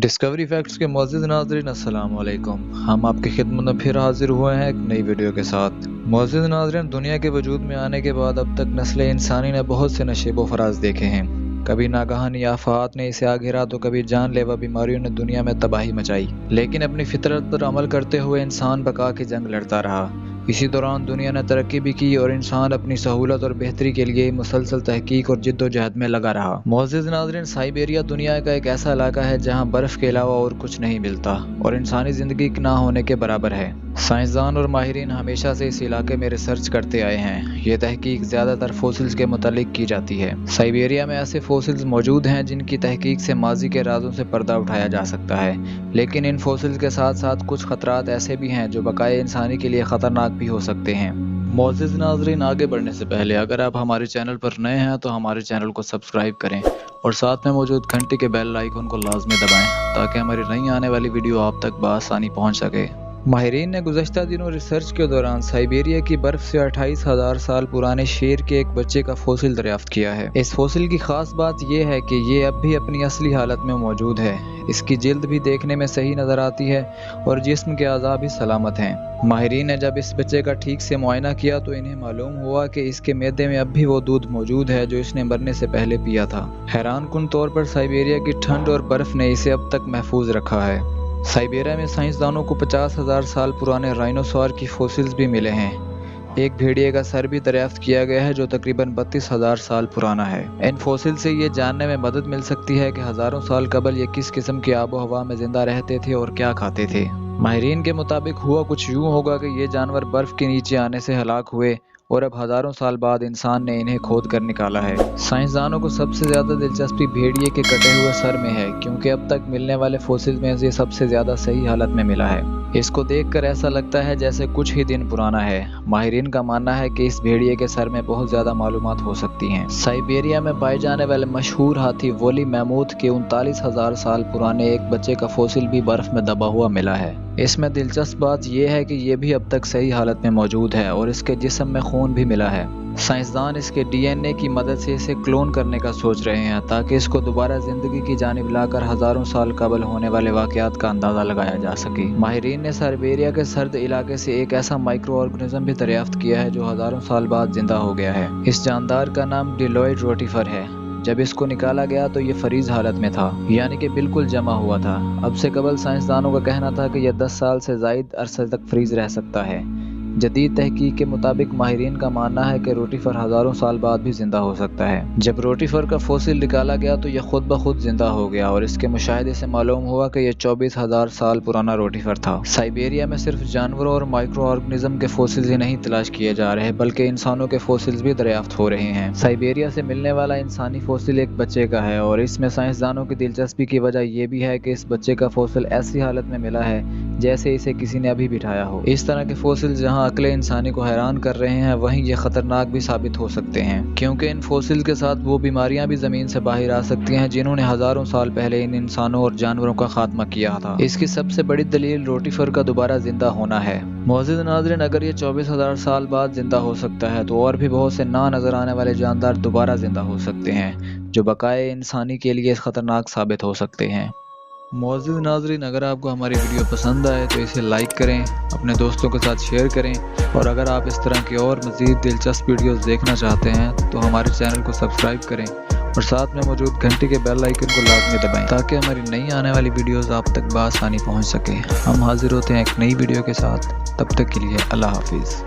Discovery facts کے معزز ناظرین السلام علیکم۔ ہم آپ کی خدمت میں پھر حاضر ہوئے ہیں ایک نئی ویڈیو کے ساتھ۔ معزز ناظرین، دنیا کے وجود میں آنے کے بعد اب تک نسل انسانی نے بہت سے نشیب و فراز دیکھے ہیں۔ کبھی ناگہانی آفات نے اسے آ گھیرا تو کبھی جان لیوا بیماریوں نے دنیا میں تباہی مچائی، لیکن اپنی فطرت پر عمل کرتے ہوئے انسان بقا کی جنگ لڑتا رہا۔ اسی دوران دنیا نے ترقی بھی کی اور انسان اپنی سہولت اور بہتری کے لیے مسلسل تحقیق اور جد و جہد میں لگا رہا۔ معزز ناظرین، سائبیریا دنیا کا ایک ایسا علاقہ ہے جہاں برف کے علاوہ اور کچھ نہیں ملتا اور انسانی زندگی نہ ہونے کے برابر ہے۔ سائنسدان اور ماہرین ہمیشہ سے اس علاقے میں ریسرچ کرتے آئے ہیں۔ یہ تحقیق زیادہ تر فوسلز کے متعلق کی جاتی ہے۔ سائبیریا میں ایسے فوسلز موجود ہیں جن کی تحقیق سے ماضی کے رازوں سے پردہ اٹھایا جا سکتا ہے، لیکن ان فوسلز کے ساتھ ساتھ کچھ خطرات ایسے بھی ہیں جو بقائے انسانی کے لیے خطرناک بھی ہو سکتے ہیں۔ معزز ناظرین، آگے بڑھنے سے پہلے اگر آپ ہمارے چینل پر نئے ہیں تو ہمارے چینل کو سبسکرائب کریں اور ساتھ میں موجود گھنٹی کے بیل آئیکن کو لازمی دبائیں تاکہ ہماری نئی آنے والی ویڈیو آپ تک بآسانی پہنچ سکے۔ ماہرین نے گزشتہ دنوں ریسرچ کے دوران سائبیریا کی برف سے 28,000 سال پرانے شیر کے ایک بچے کا فوسل دریافت کیا ہے۔ اس فوسل کی خاص بات یہ ہے کہ یہ اب بھی اپنی اصلی حالت میں موجود ہے۔ اس کی جلد بھی دیکھنے میں صحیح نظر آتی ہے اور جسم کے اعضاء بھی سلامت ہیں۔ ماہرین نے جب اس بچے کا ٹھیک سے معائنہ کیا تو انہیں معلوم ہوا کہ اس کے معدے میں اب بھی وہ دودھ موجود ہے جو اس نے مرنے سے پہلے پیا تھا۔ حیران کن طور پر سائبیریا کی ٹھنڈ اور برف نے اسے اب تک محفوظ رکھا ہے۔ سائبیریا میں سائنسدانوں کو 50,000 سال پرانے رائنوسور کی فوسلز بھی ملے ہیں۔ ایک بھیڑیے کا سر بھی دریافت کیا گیا ہے جو تقریباً 32,000 سال پرانا ہے۔ ان فوسل سے یہ جاننے میں مدد مل سکتی ہے کہ ہزاروں سال قبل یہ کس قسم کی آب و ہوا میں زندہ رہتے تھے اور کیا کھاتے تھے۔ ماہرین کے مطابق ہوا کچھ یوں ہوگا کہ یہ جانور برف کے نیچے آنے سے ہلاک ہوئے اور اب ہزاروں سال بعد انسان نے انہیں کھود کر نکالا ہے۔ سائنسدانوں کو سب سے زیادہ دلچسپی بھیڑیے کے کٹے ہوئے سر میں ہے، کیونکہ اب تک ملنے والے فوسل میں یہ سب سے زیادہ صحیح حالت میں ملا ہے۔ اس کو دیکھ کر ایسا لگتا ہے جیسے کچھ ہی دن پرانا ہے۔ ماہرین کا ماننا ہے کہ اس بھیڑیے کے سر میں بہت زیادہ معلومات ہو سکتی ہیں۔ سائبیریا میں پائے جانے والے مشہور ہاتھی وولی میموتھ کے 39,000 سال پرانے ایک بچے کا فوسل بھی برف میں دبا ہوا ملا ہے۔ اس میں دلچسپ بات یہ ہے کہ یہ بھی اب تک صحیح حالت میں موجود ہے اور اس کے جسم میں خون بھی ملا ہے۔ سائنسدان اس کے ڈی این اے کی مدد سے اسے کلون کرنے کا سوچ رہے ہیں تاکہ اس کو دوبارہ زندگی کی جانب لا کر ہزاروں سال قبل ہونے والے واقعات کا اندازہ لگایا جا سکے۔ ماہرین نے سائبیریا کے سرد علاقے سے ایک ایسا مائکرو آرگنزم بھی دریافت کیا ہے جو ہزاروں سال بعد زندہ ہو گیا ہے۔ اس جاندار کا نام ڈیلوئڈ روٹیفر ہے۔ جب اس کو نکالا گیا تو یہ فریز حالت میں تھا، یعنی کہ بالکل جمع ہوا تھا۔ اب سے قبل سائنسدانوں کا کہنا تھا کہ یہ 10 سال سے زائد عرصے تک فریز رہ سکتا ہے۔ جدید تحقیق کے مطابق ماہرین کا ماننا ہے کہ روٹیفر ہزاروں سال بعد بھی زندہ ہو سکتا ہے۔ جب روٹیفر کا فوسل نکالا گیا تو یہ خود بخود زندہ ہو گیا اور اس کے مشاہدے سے معلوم ہوا کہ یہ 24,000 سال پرانا روٹیفر تھا۔ سائبیریا میں صرف جانوروں اور مائکرو آرگنزم کے فوسلز ہی نہیں تلاش کیے جا رہے بلکہ انسانوں کے فوسلز بھی دریافت ہو رہے ہیں۔ سائبیریا سے ملنے والا انسانی فوسل ایک بچے کا ہے اور اس میں سائنسدانوں کی دلچسپی کی وجہ یہ بھی ہے کہ اس بچے کا فوسل ایسی حالت میں ملا ہے جیسے اسے کسی نے ابھی بٹھایا ہو۔ اس طرح کے فوسل جہاں عقل انسانی کو حیران کر رہے ہیں وہیں یہ خطرناک بھی ثابت ہو سکتے ہیں، کیونکہ ان فوسل کے ساتھ وہ بیماریاں بھی زمین سے باہر آ سکتی ہیں جنہوں نے ہزاروں سال پہلے ان انسانوں اور جانوروں کا خاتمہ کیا تھا۔ اس کی سب سے بڑی دلیل روٹیفر کا دوبارہ زندہ ہونا ہے۔ معزز ناظرین، اگر یہ 24,000 سال بعد زندہ ہو سکتا ہے تو اور بھی بہت سے نظر آنے والے جاندار دوبارہ زندہ ہو سکتے ہیں جو بقائے انسانی کے لیے خطرناک ثابت ہو سکتے ہیں۔ معزز ناظرین، اگر آپ کو ہماری ویڈیو پسند آئے تو اسے لائک کریں، اپنے دوستوں کے ساتھ شیئر کریں اور اگر آپ اس طرح کی اور مزید دلچسپ ویڈیوز دیکھنا چاہتے ہیں تو ہمارے چینل کو سبسکرائب کریں اور ساتھ میں موجود گھنٹی کے بیل آئیکن کو لازمی دبائیں تاکہ ہماری نئی آنے والی ویڈیوز آپ تک بآسانی پہنچ سکے۔ ہم حاضر ہوتے ہیں ایک نئی ویڈیو کے ساتھ، تب تک کے لیے اللہ حافظ۔